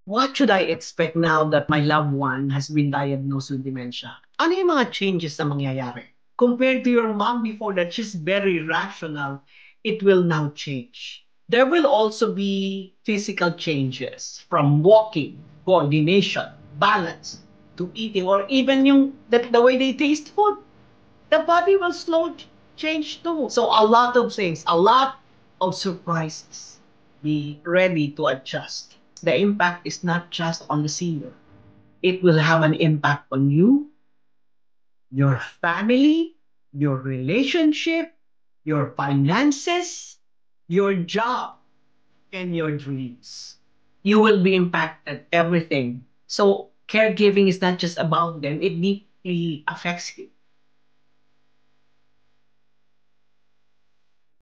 What should I expect now that my loved one has been diagnosed with dementia? Ano yung mga changes na mangyayari? Compared to your mom before that, she's very rational, it will now change. There will also be physical changes from walking, coordination, balance, to eating, or even the way they taste food. The body will change too. So a lot of things, a lot of surprises. Be ready to adjust. The impact is not just on the senior. It will have an impact on you, your family, your relationship, your finances, your job, and your dreams. You will be impacted everything. So caregiving is not just about them, it deeply affects you.